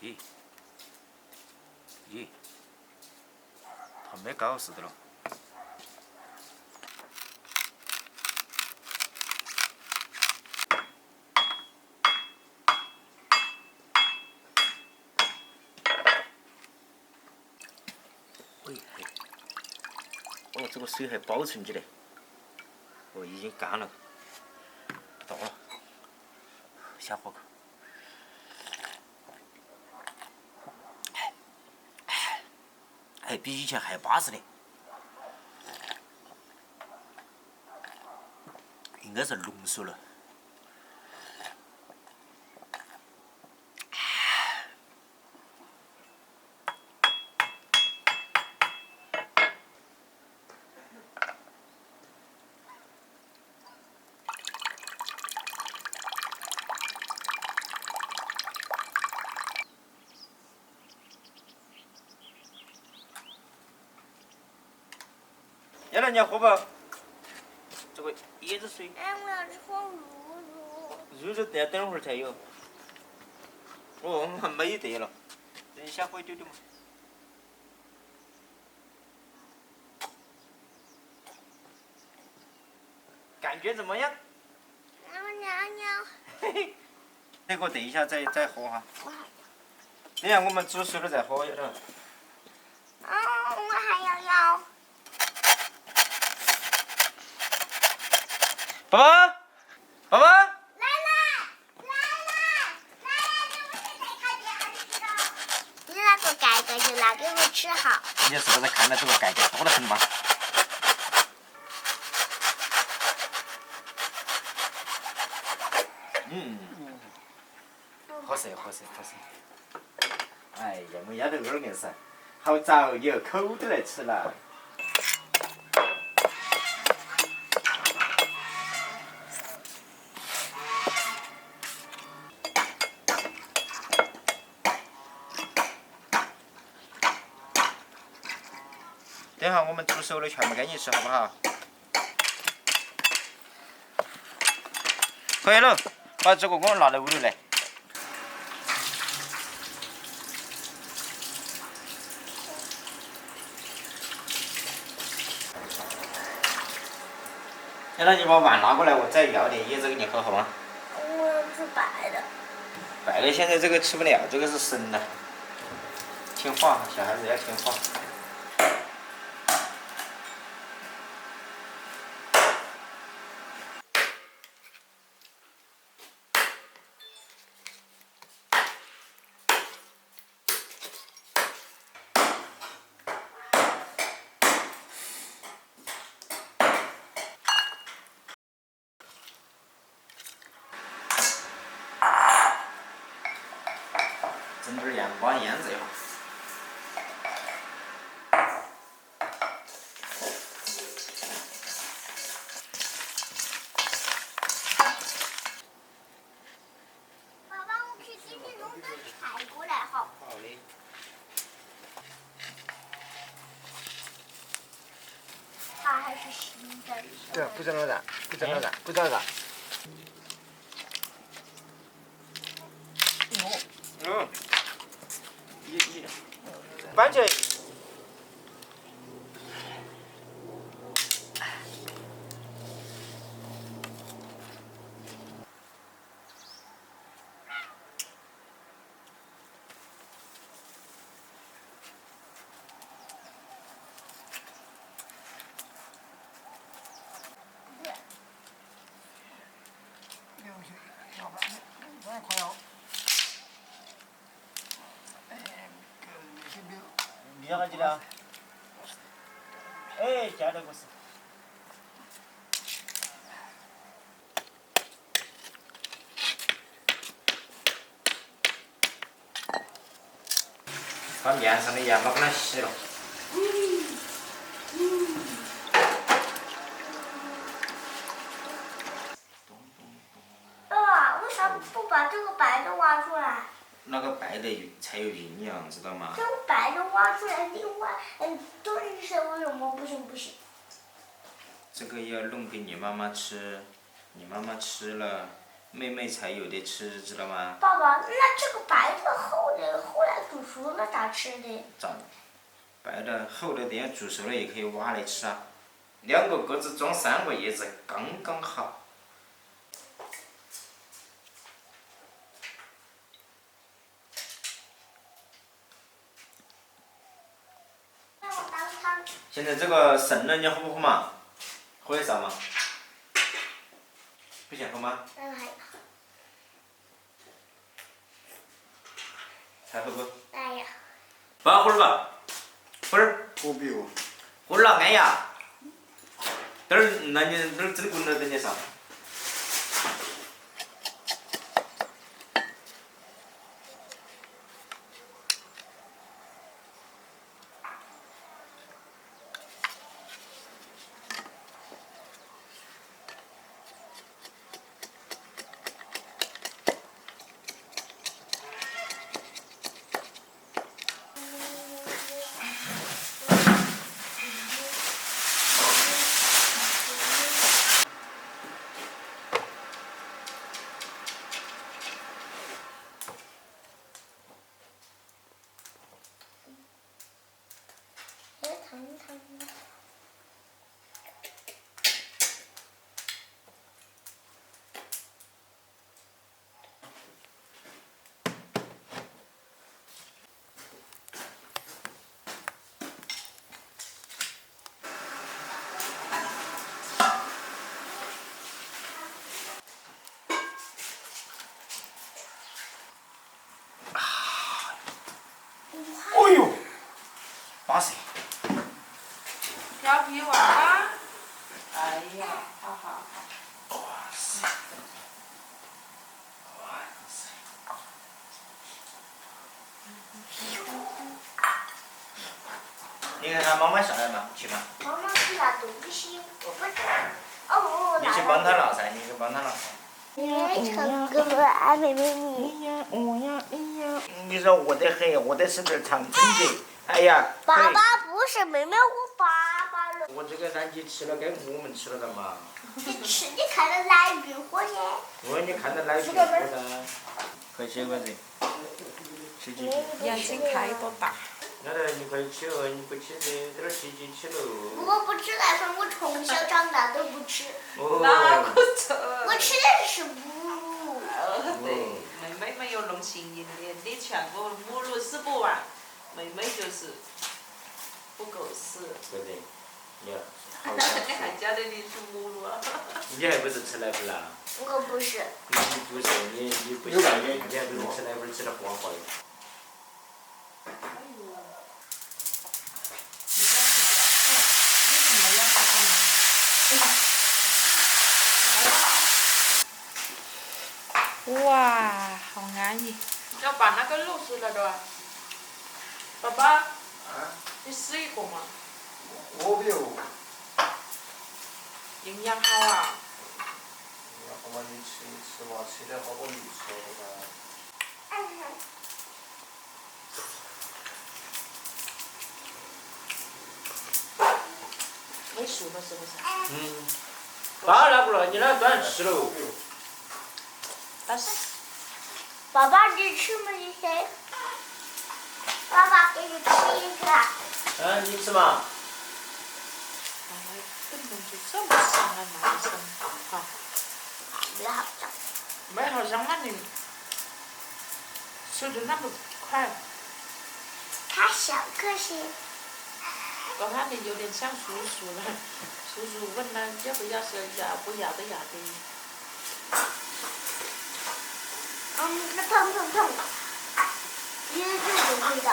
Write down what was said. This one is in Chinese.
咦咦，他没搞事的了。喂嘿，哦，这个水还保存起来，哦，已经干了，到了，下火口。哎，比以前还巴适的，应该是浓缩了。要了，你要喝不？这个椰子水。哎，我要吃红露露。露露要等会儿才有。哦，我们还没得了，等一下喝一丢丢嘛。感觉怎么样？让我娘娘。嘿嘿，这个等一下再喝哈。等下我们煮熟了再喝，要得。我还要。爸爸，爸爸。来啦！你不是在看电视的？你那个盖盖就拿给我吃好。你是不是看到这个盖盖多得很嘛？合适。哎呀，我丫头儿硬是，好早有口都来吃了。等下我们煮熟了全部给你吃，好不好？可以了，把这个给我拿到屋里来。那你把碗拿过来，我再舀点椰子给你喝，好吗？我要吃白的。白的现在这个吃不了，这个是生的。听话，小孩子要听话。整点盐巴腌制一下。爸爸，我去给你弄点菜过来好。好的。它还是新的。对，不长了不长了。搬起来。你要几两？哎，加了个是。把面上的盐巴给它洗了。爸爸，为啥不把这个白的挖出来？那个白的才有营养，知道吗？这个白的挖出来，另外，炖是为什么不行？这个要弄给你妈妈吃，你妈妈吃了，妹妹才有的吃，知道吗？爸爸，那这个白的厚的熟了咋吃的？咋？摆到厚的点，煮熟了也可以挖来吃啊。2个鸽子装3个叶子，刚刚好。让我当汤。现在这个剩了，你喝不喝嘛？喝一勺嘛？不想喝吗？还还喝不？哎呀，不要喝了吧？喝点儿，喝不哟。喝了安呀。等儿，那你等儿真滚了，等你上。糖糖。哎呦，巴适。调皮娃娃，哎呀，好好好。哇塞！哇塞！你看他妈妈下来嘛，去嘛。妈妈是拿东西，我不知道。哦，你去帮他拿噻，你去帮他拿噻。唱歌了，俺妹妹你。你说饿得很，饿得是点长春节。哎呀。爸爸不是妹妹，我爸爸了。我这个噻，你吃了该我们吃了的嘛。你看到奶晕火噻。你看到奶晕火噻。快些个人。吃几眼睛开多大？那得你快吃了，你不吃的，这儿起吃了。我不吃奶粉，我从小长大都不吃。哪个这？我吃的是母乳。对，妹妹没有弄新颖的，你全部母乳吃不完，妹妹就是不够吃。对的，你好你还觉得你是母乳啊？你还不是吃奶粉啦？我不是。你不是，你不行，你还不是吃奶粉吃的花花的。哇，好安逸！要把那个肉吃了的，爸爸，你试一个嘛，喝不哟。营养好啊。要不嘛你吃一吃嘛，吃点好多绿色的噻。没熟的是不是？爸那不了，你那端吃了。但是爸爸，你吃没你谁？爸爸给你吃一个。你吃嘛？哎，根本就这么香啊，男生，哈，没好香。没好像那你吃的那么快，他小个些。我看你有点像叔叔了。叔叔问他要不要吃，要不要的要的。那碰碰碰，一个就可以的。